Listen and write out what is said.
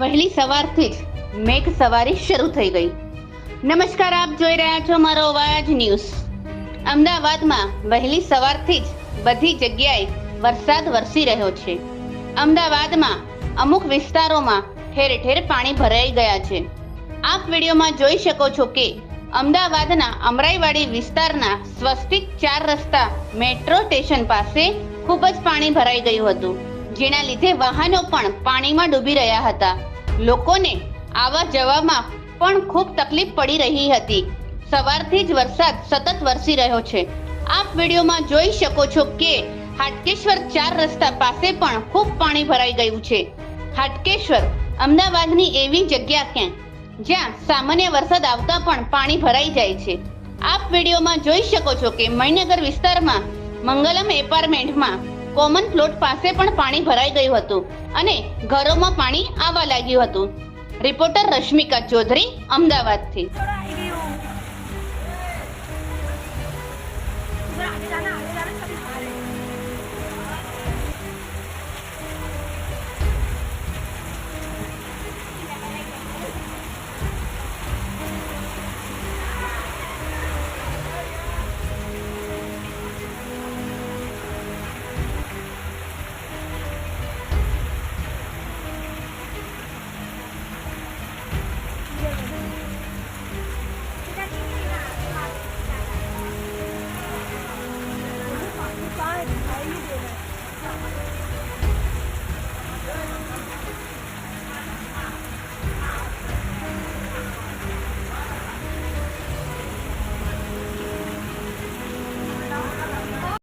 વહેલી સવારથી જ મેઘ સવારી શરૂ થઈ ગઈ. નમસ્કાર, આપ જોઈ રહ્યા છો મારો અવાજ ન્યૂઝ. અમદાવાદમાં વહેલી સવારથી જ બધી જગ્યાએ વરસાદ વરસી રહ્યો છે. અમદાવાદમાં અમુક વિસ્તારોમાં ઠેર ઠેર પાણી ભરાઈ ગયા છે. આપ વિડીયોમાં જોઈ શકો છો કે અમદાવાદના અમરાઈવાડી વિસ્તારના સ્વસ્તિક 4 રસ્તા મેટ્રો સ્ટેશન પાસે ખૂબ જ પાણી ભરાઈ ગયું હતું, જેના લીધે વાહનો પણ પાણીમાં ડૂબી રહ્યા હતા. લોકોને આવવા જવામાં પણ ખૂબ તકલીફ પડી રહી હતી. સવારથી જ વરસાદ સતત વરસી રહ્યો છે. આપ વિડીયોમાં જોઈ શકો છો કે હાટકેશ્વર 4 રસ્તા પાસે પણ ખૂબ પાણી ભરાઈ ગયું છે. હાટકેશ્વર અમદાવાદની એવી જગ્યા ક્યાં જ્યાં સામાન્ય વરસાદ આવતા પણ પાણી ભરાઈ જાય છે. આપ વિડીયોમાં જોઈ શકો છો કે મણિનગર વિસ્તારમાં મંગલમ એપાર્ટમેન્ટમાં કોમન પ્લોટ પાસે પણ પાણી ભરાઈ ગયું હતું અને ઘરોમાં પાણી આવવા લાગ્યું હતું. રિપોર્ટર રશ્મિકા ચૌધરી, અમદાવાદથી.